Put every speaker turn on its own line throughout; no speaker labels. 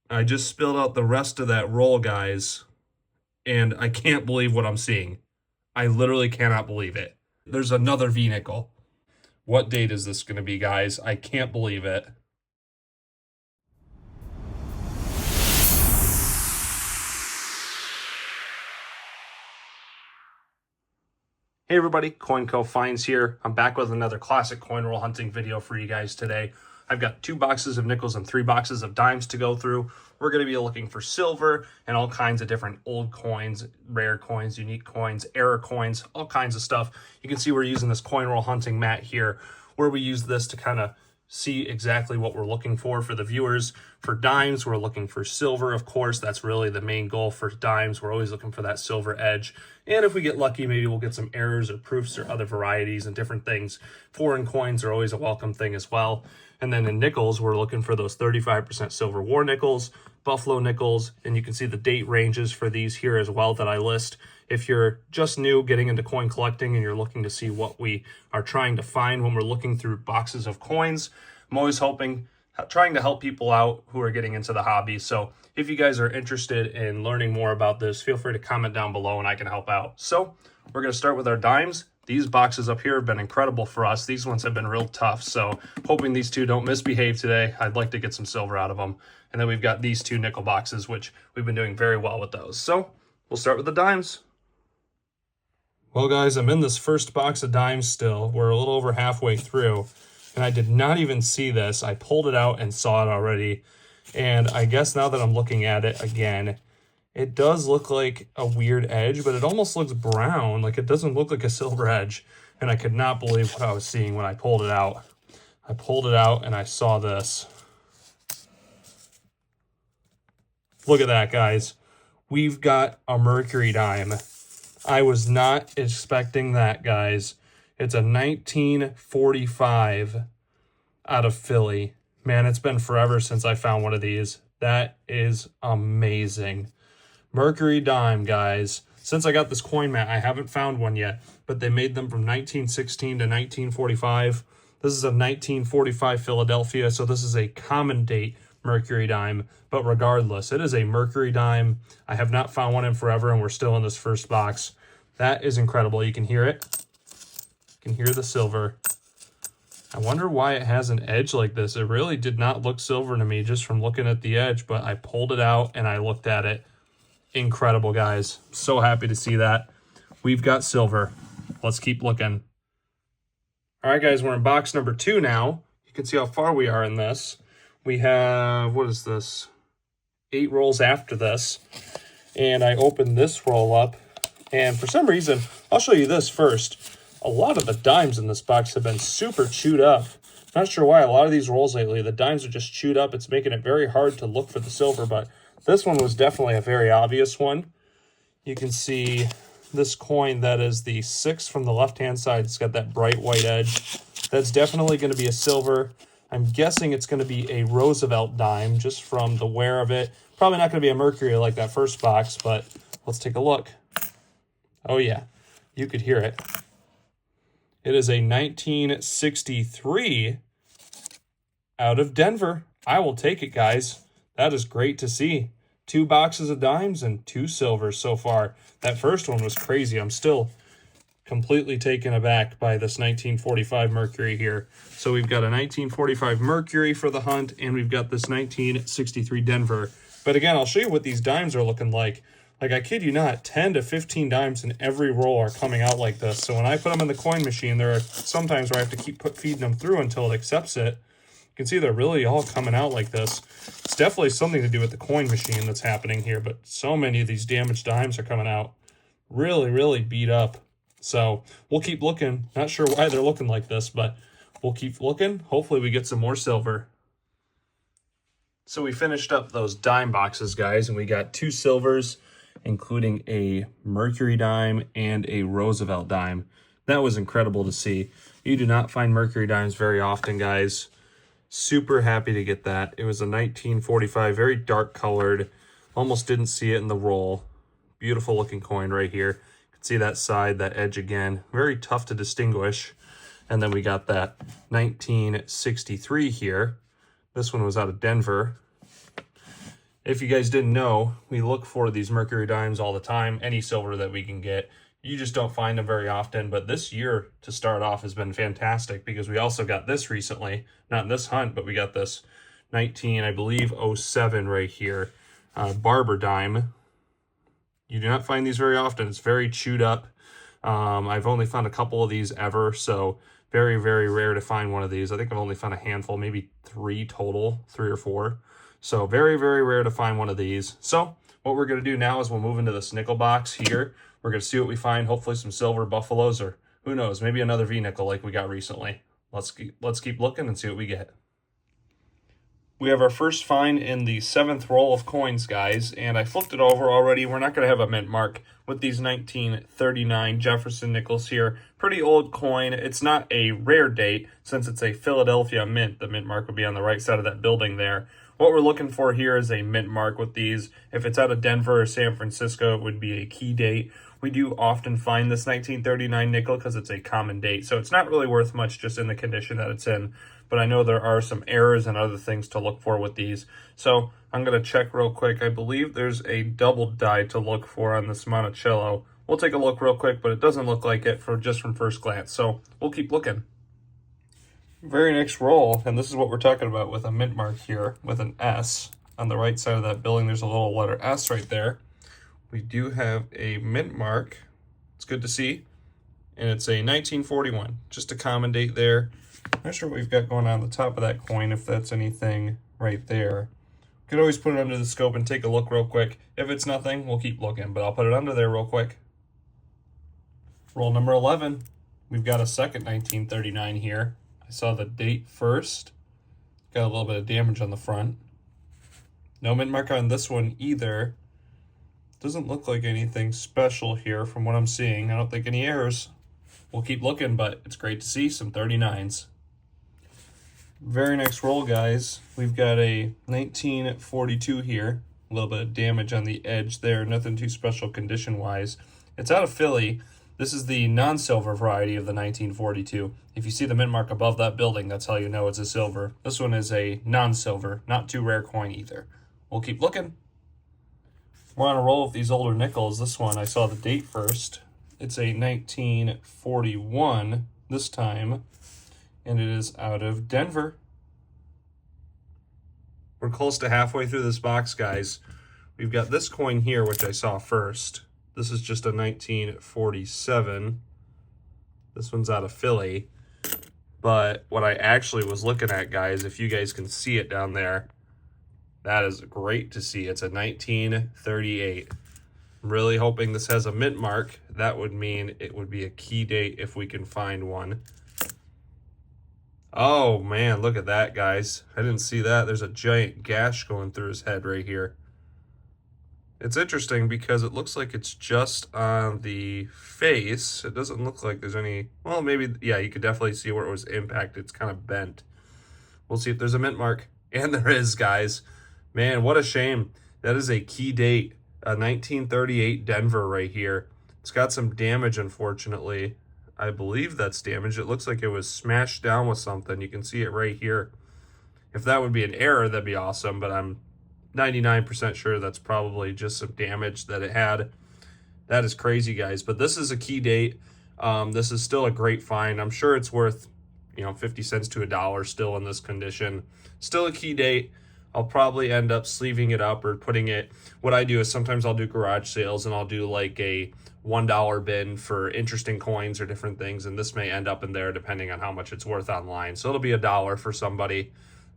I just spilled out the rest of that roll, guys, and I can't believe what I'm seeing. I literally cannot believe it. There's another V nickel. What date is this going to be, guys? I can't believe it. Hey everybody, Coin Cove Finds here. I'm back with another classic coin roll hunting video for you guys today. I've got 2 boxes of nickels and 3 boxes of dimes to go through. We're going to be looking for silver and all kinds of different old coins, rare coins, unique coins, error coins, all kinds of stuff. You can see we're using this coin roll hunting mat here, where we use this to kind of see exactly what we're looking for the viewers. For dimes, we're looking for silver, of course. That's really the main goal for dimes. We're always looking for that silver edge. And if we get lucky, maybe we'll get some errors or proofs or other varieties and different things. Foreign coins are always a welcome thing as well. And then in nickels, we're looking for those 35% silver war nickels, buffalo nickels, and you can see the date ranges for these here as well that I list. If you're just new getting into coin collecting and you're looking to see what we are trying to find when we're looking through boxes of coins, I'm always trying to help people out who are getting into the hobby. So if you guys are interested in learning more about this, feel free to comment down below and I can help out. So we're going to start with our dimes. These boxes up here have been incredible for us. These ones have been real tough. So hoping these two don't misbehave today. I'd like to get some silver out of them. And then we've got these 2 nickel boxes, which we've been doing very well with those. So we'll start with the dimes. Well, guys, I'm in this first box of dimes still. We're a little over halfway through, and I did not even see this. I pulled it out and saw it already. And I guess now that I'm looking at it again, it does look like a weird edge, but it almost looks brown. Like, it doesn't look like a silver edge. And I could not believe what I was seeing when I pulled it out. I pulled it out and I saw this. Look at that, guys. We've got a Mercury Dime. I was not expecting that, guys. It's a 1945 out of Philly. Man, it's been forever since I found one of these. That is amazing. Mercury Dime, guys. Since I got this coin mat, I haven't found one yet, but they made them from 1916 to 1945. This is a 1945 Philadelphia, so this is a common date Mercury Dime, but regardless, it is a Mercury Dime. I have not found one in forever, and we're still in this first box. That is incredible. You can hear it. You can hear the silver. I wonder why it has an edge like this. It really did not look silver to me just from looking at the edge, but I pulled it out and I looked at it. Incredible, guys. So happy to see that. We've got silver. Let's keep looking. All right, guys, we're in box number 2 now. You can see how far we are in this. We have, what is this? 8 rolls after this. And I opened this roll up. And for some reason, I'll show you this first. A lot of the dimes in this box have been super chewed up. Not sure why. A lot of these rolls lately, the dimes are just chewed up. It's making it very hard to look for the silver, but this one was definitely a very obvious one. You can see this coin that is the 6 from the left-hand side. It's got that bright white edge. That's definitely going to be a silver. I'm guessing it's going to be a Roosevelt dime just from the wear of it. Probably not going to be a Mercury like that first box, but let's take a look. Oh, yeah. You could hear it. It is a 1963 out of Denver. I will take it, guys. That is great to see. 2 boxes of dimes and 2 silvers so far. That first one was crazy. I'm still completely taken aback by this 1945 Mercury here. So we've got a 1945 Mercury for the hunt, and we've got this 1963 Denver. But again, I'll show you what these dimes are looking like. Like, I kid you not, 10 to 15 dimes in every roll are coming out like this. So when I put them in the coin machine, there are sometimes where I have to keep feeding them through until it accepts it. You can see they're really all coming out like this. It's definitely something to do with the coin machine that's happening here, but so many of these damaged dimes are coming out really, really beat up. So we'll keep looking. Not sure why they're looking like this, but we'll keep looking. Hopefully we get some more silver. So we finished up those dime boxes, guys, and we got 2 silvers, including a Mercury Dime and a Roosevelt Dime. That was incredible to see. You do not find Mercury Dimes very often, guys. Super happy to get that. It was a 1945, very dark colored. Almost didn't see it in the roll. Beautiful looking coin right here. You can see that side, that edge again. Very tough to distinguish. And then we got that 1963 here. This one was out of Denver. If you guys didn't know, we look for these Mercury Dimes all the time, any silver that we can get. You just don't find them very often, but this year to start off has been fantastic because we also got this recently, not in this hunt, but we got this 19, I believe, 07 right here, Barber Dime. You do not find these very often. It's very chewed up. I've only found a couple of these ever, so very, very rare to find one of these. I think I've only found a handful, maybe 3 total, 3 or 4. So very, very rare to find one of these. So what we're going to do now is we'll move into this nickel box here. We're going to see what we find, hopefully some silver buffaloes, or who knows, maybe another V-nickel like we got recently. Let's keep looking and see what we get. We have our first find in the 7th roll of coins, guys, and I flipped it over already. We're not going to have a mint mark with these 1939 Jefferson Nickels here. Pretty old coin. It's not a rare date since it's a Philadelphia mint. The mint mark would be on the right side of that building there. What we're looking for here is a mint mark with these. If it's out of Denver or San Francisco, it would be a key date. We do often find this 1939 nickel because it's a common date, so it's not really worth much just in the condition that it's in. But I know there are some errors and other things to look for with these. So I'm going to check real quick. I believe there's a double die to look for on this Monticello. We'll take a look real quick, but it doesn't look like it just from first glance. So we'll keep looking. Very next roll, and this is what we're talking about with a mint mark here with an S on the right side of that building. There's a little letter S right there. We do have a mint mark. It's good to see. And it's a 1941, just a common date there. Not sure what we've got going on the top of that coin, if that's anything right there. Could always put it under the scope and take a look real quick. If it's nothing, we'll keep looking, but I'll put it under there real quick. Roll number 11. We've got a second 1939 here. I saw the date first. Got a little bit of damage on the front. No mint mark on this one either. Doesn't look like anything special here from what I'm seeing. I don't think any errors. We'll keep looking, but it's great to see some 39s. Very next roll, guys. We've got a 1942 here. A little bit of damage on the edge there. Nothing too special condition-wise. It's out of Philly. This is the non-silver variety of the 1942. If you see the mint mark above that building, that's how you know it's a silver. This one is a non-silver, not too rare coin either. We'll keep looking. We're on a roll with these older nickels. This one, I saw the date first. It's a 1941 this time, and it is out of Denver. We're close to halfway through this box, guys. We've got this coin here, which I saw first. This is just a 1947. This one's out of Philly. But what I actually was looking at, guys, if you guys can see it down there, that is great to see. It's a 1938. I'm really hoping this has a mint mark. That would mean it would be a key date if we can find one. Oh, man, look at that, guys. I didn't see that. There's a giant gash going through his head right here. It's interesting because it looks like it's just on the face. It doesn't look like there's any... Well, maybe, yeah, you could definitely see where it was impacted. It's kind of bent. We'll see if there's a mint mark. And there is, guys. Man, what a shame. That is a key date. A 1938 Denver right here. It's got some damage, unfortunately. I believe that's damage. It looks like it was smashed down with something. You can see it right here. If that would be an error, that'd be awesome, but I'm 99% sure that's probably just some damage that it had. That is crazy, guys. But this is a key date. This is still a great find. I'm sure it's worth, 50 cents to $1 still in this condition. Still a key date. I'll probably end up sleeving it up or putting it. What I do is sometimes I'll do garage sales and I'll do like a $1 bin for interesting coins or different things. And this may end up in there depending on how much it's worth online. So it'll be $1 for somebody.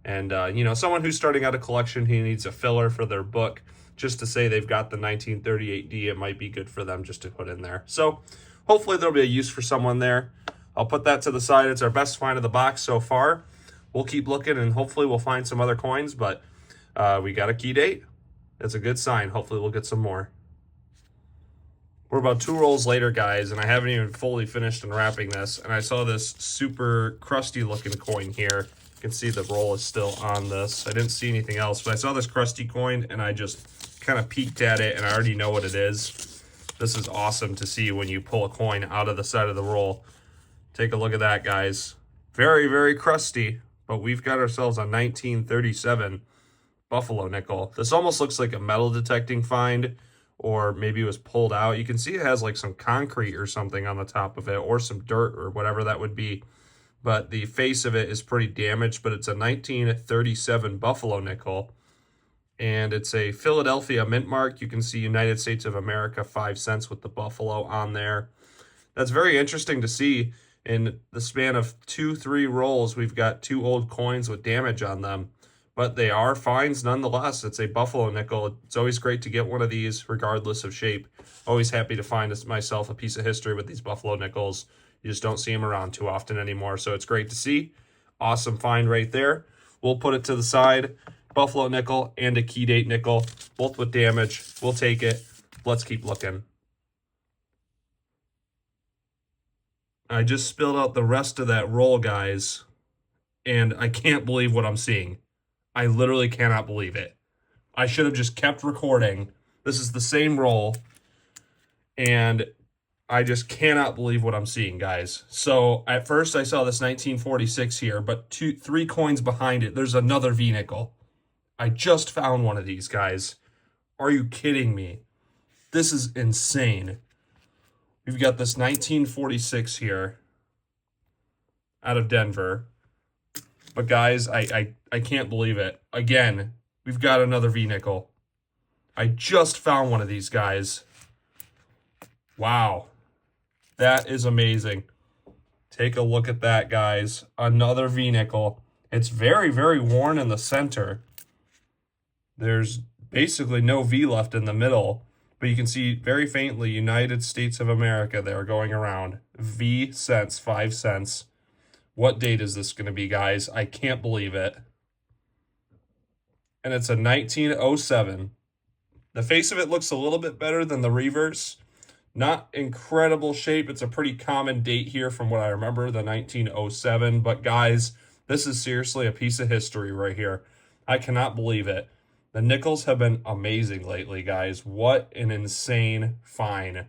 And, someone who's starting out a collection who needs a filler for their book, just to say they've got the 1938D, it might be good for them just to put in there. So hopefully there'll be a use for someone there. I'll put that to the side. It's our best find of the box so far. We'll keep looking and hopefully we'll find some other coins, but we got a key date. That's a good sign. Hopefully we'll get some more. We're about 2 rolls later, guys, and I haven't even fully finished unwrapping this. And I saw this super crusty looking coin here. You can see the roll is still on this. I didn't see anything else, but I saw this crusty coin and I just kind of peeked at it and I already know what it is. This is awesome to see when you pull a coin out of the side of the roll. Take a look at that, guys. Very, very crusty, but we've got ourselves a 1937 buffalo nickel. This almost looks like a metal detecting find, or maybe it was pulled out. You can see it has like some concrete or something on the top of it, or some dirt or whatever that would be. But the face of it is pretty damaged, but it's a 1937 buffalo nickel. And it's a Philadelphia mint mark. You can see United States of America 5 cents with the buffalo on there. That's very interesting to see. In the span of 2-3 rolls, we've got 2 old coins with damage on them. But they are finds nonetheless. It's a buffalo nickel. It's always great to get one of these regardless of shape. Always happy to find myself a piece of history with these buffalo nickels. You just don't see them around too often anymore, so it's great to see. Awesome find right there. We'll put it to the side. Buffalo nickel and a Key-Date nickel, both with damage. We'll take it. Let's keep looking. I just spilled out the rest of that roll, guys, and I can't believe what I'm seeing. I literally cannot believe it. I should have just kept recording. This is the same roll, and I just cannot believe what I'm seeing, guys. So at first I saw this 1946 here, but 3 coins behind it, there's another V nickel. I just found one of these, guys. Are you kidding me? This is insane. We've got this 1946 here out of Denver. But guys, I can't believe it. Again, we've got another V nickel. I just found one of these, guys. Wow. That is amazing. Take a look at that, guys. Another V nickel. It's very, very worn in the center. There's basically no V left in the middle, but you can see very faintly United States of America there going around. V cents, 5 cents. What date is this going to be, guys? I can't believe it. And it's a 1907. The face of it looks a little bit better than the reverse. Not incredible shape. It's a pretty common date here from what I remember, the 1907. But guys, this is seriously a piece of history right here. I cannot believe it. The nickels have been amazing lately, guys. What an insane find.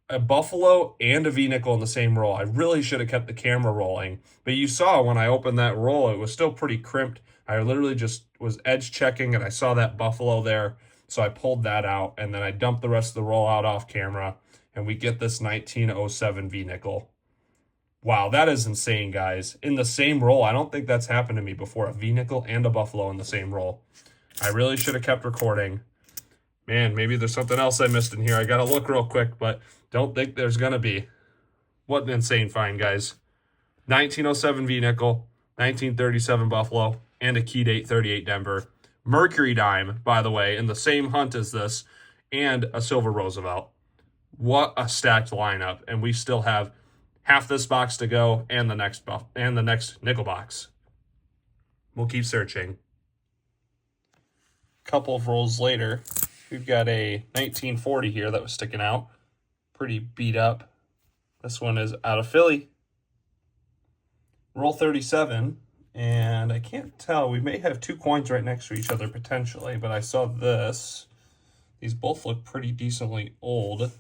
A buffalo and a V-nickel in the same roll. I really should have kept the camera rolling. But you saw when I opened that roll, it was still pretty crimped. I literally just was edge checking and I saw that buffalo there. So I pulled that out and then I dumped the rest of the roll out off camera. And we get this 1907 V-nickel. Wow, that is insane, guys. In the same roll, I don't think that's happened to me before. A V-nickel and a buffalo in the same roll. I really should have kept recording. Man, maybe there's something else I missed in here. I got to look real quick, but don't think there's going to be. What an insane find, guys. 1907 V-nickel, 1937 buffalo, and a Key-Date 38 Denver. Mercury Dime, by the way, in the same hunt as this, and a Silver Roosevelt. What a stacked lineup, and we still have half this box to go and the next nickel box. We'll keep searching. Couple of rolls later, we've got a 1940 here that was sticking out. Pretty beat up. This one is out of Philly. Roll 37, and I can't tell. We may have 2 coins right next to each other potentially, but I saw this. These both look pretty decently old.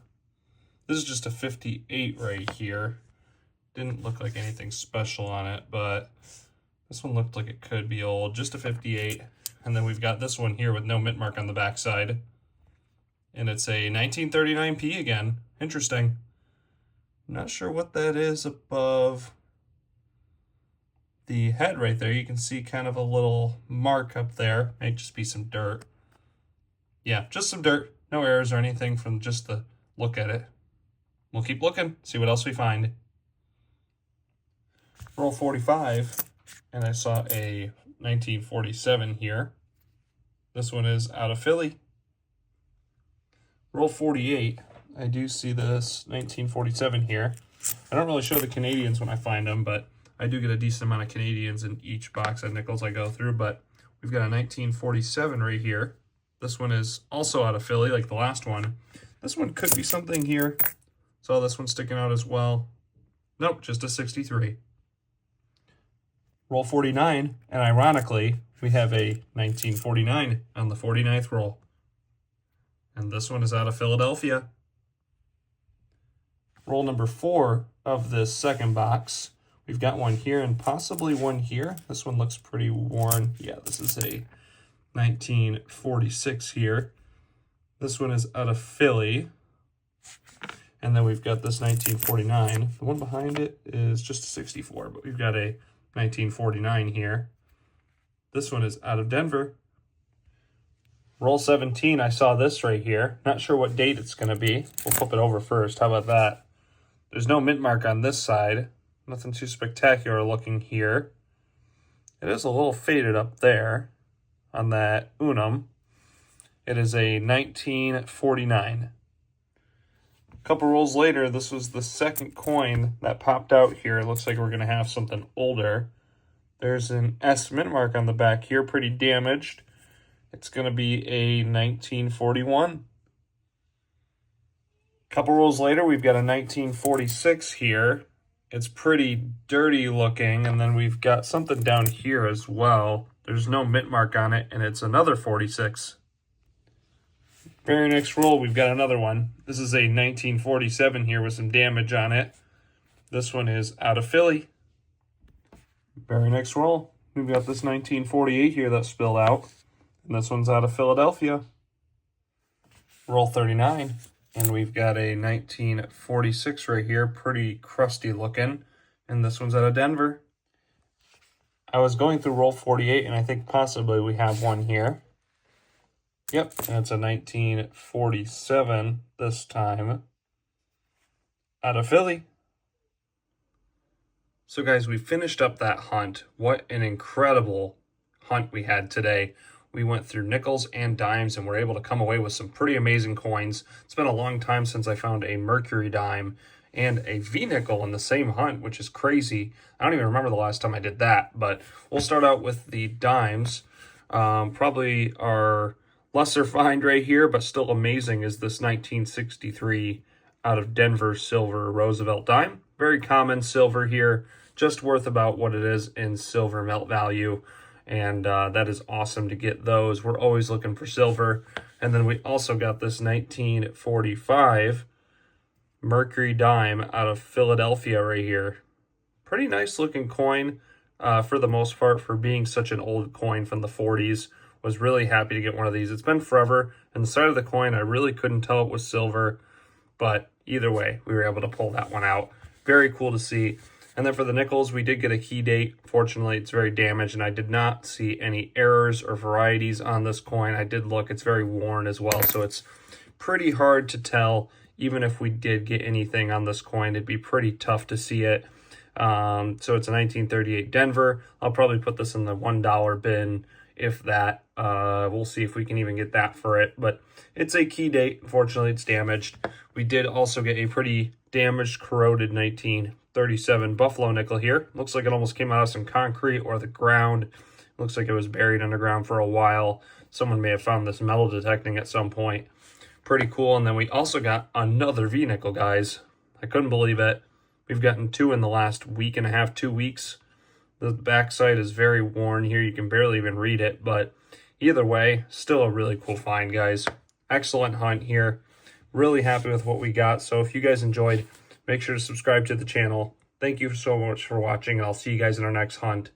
This is just a 58 right here. Didn't look like anything special on it, but this one looked like it could be old. Just a 58. And then we've got this one here with no mint mark on the backside. And it's a 1939P again. Interesting. Not sure what that is above the head right there. You can see kind of a little mark up there. Might just be some dirt. Yeah, just some dirt. No errors or anything from just the look at it. We'll keep looking, see what else we find. Roll 45, and I saw a 1947 here. This one is out of Philly. Roll 48, I do see this 1947 here. I don't really show the Canadians when I find them, but I do get a decent amount of Canadians in each box of nickels I go through. But we've got a 1947 right here. This one is also out of Philly, like the last one. This one could be something here. Saw this one sticking out as well. Nope, just a 63. Roll 49, and ironically, we have a 1949 on the 49th roll. And this one is out of Philadelphia. Roll number 4 of this second box. We've got one here and possibly one here. This one looks pretty worn. Yeah, this is a 1946 here. This one is out of Philly. And then we've got this 1949. The one behind it is just a 64, but we've got a 1949 here. This one is out of Denver. Roll 17, I saw this right here. Not sure what date it's going to be. We'll flip it over first. How about that? There's no mint mark on this side. Nothing too spectacular looking here. It is a little faded up there on that unum. It is a 1949. A couple rolls later, this was the second coin that popped out here. It looks like we're going to have something older. There's an S mint mark on the back here, pretty damaged. It's going to be a 1941. A couple rolls later, we've got a 1946 here. It's pretty dirty looking, and then we've got something down here as well. There's no mint mark on it, and it's another 46. Very next roll, we've got another one. This is a 1947 here with some damage on it. This one is out of Philly. Very next roll, we've got this 1948 here that spilled out. And this one's out of Philadelphia. Roll 39. And we've got a 1946 right here, pretty crusty looking. And this one's out of Denver. I was going through roll 48, and I think possibly we have one here. Yep, that's a 1947 this time. Out of Philly. So guys, we finished up that hunt. What an incredible hunt we had today. We went through nickels and dimes and were able to come away with some pretty amazing coins. It's been a long time since I found a Mercury Dime and a V-nickel in the same hunt, which is crazy. I don't even remember the last time I did that, but we'll start out with the dimes. Probably our lesser find right here, but still amazing, is this 1963 out of Denver Silver Roosevelt dime. Very common silver here, just worth about what it is in silver melt value. And that is awesome to get those. We're always looking for silver. And then we also got this 1945 Mercury Dime out of Philadelphia right here. Pretty nice looking coin for the most part, for being such an old coin from the 40s. Was really happy to get one of these. It's been forever. And the side of the coin, I really couldn't tell it was silver. But either way, we were able to pull that one out. Very cool to see. And then for the nickels, we did get a key date. Fortunately, it's very damaged, and I did not see any errors or varieties on this coin. I did look. It's very worn as well, so it's pretty hard to tell. Even if we did get anything on this coin, it'd be pretty tough to see it. So it's a 1938 Denver. I'll probably put this in the $1 bin, if that. We'll see if we can even get that for it. But it's a key date. Unfortunately, it's damaged. We did also get a pretty damaged, corroded 1937 Buffalo nickel here. Looks like it almost came out of some concrete or the ground. Looks like it was buried underground for a while. Someone may have found this metal detecting at some point. Pretty cool. And then we also got another V-nickel, guys. I couldn't believe it. We've gotten two in the last week and a half, 2 weeks. The backside is very worn here. You can barely even read it, but either way, still a really cool find, guys. Excellent hunt here. Really happy with what we got. So if you guys enjoyed, make sure to subscribe to the channel. Thank you so much for watching. I'll see you guys in our next hunt.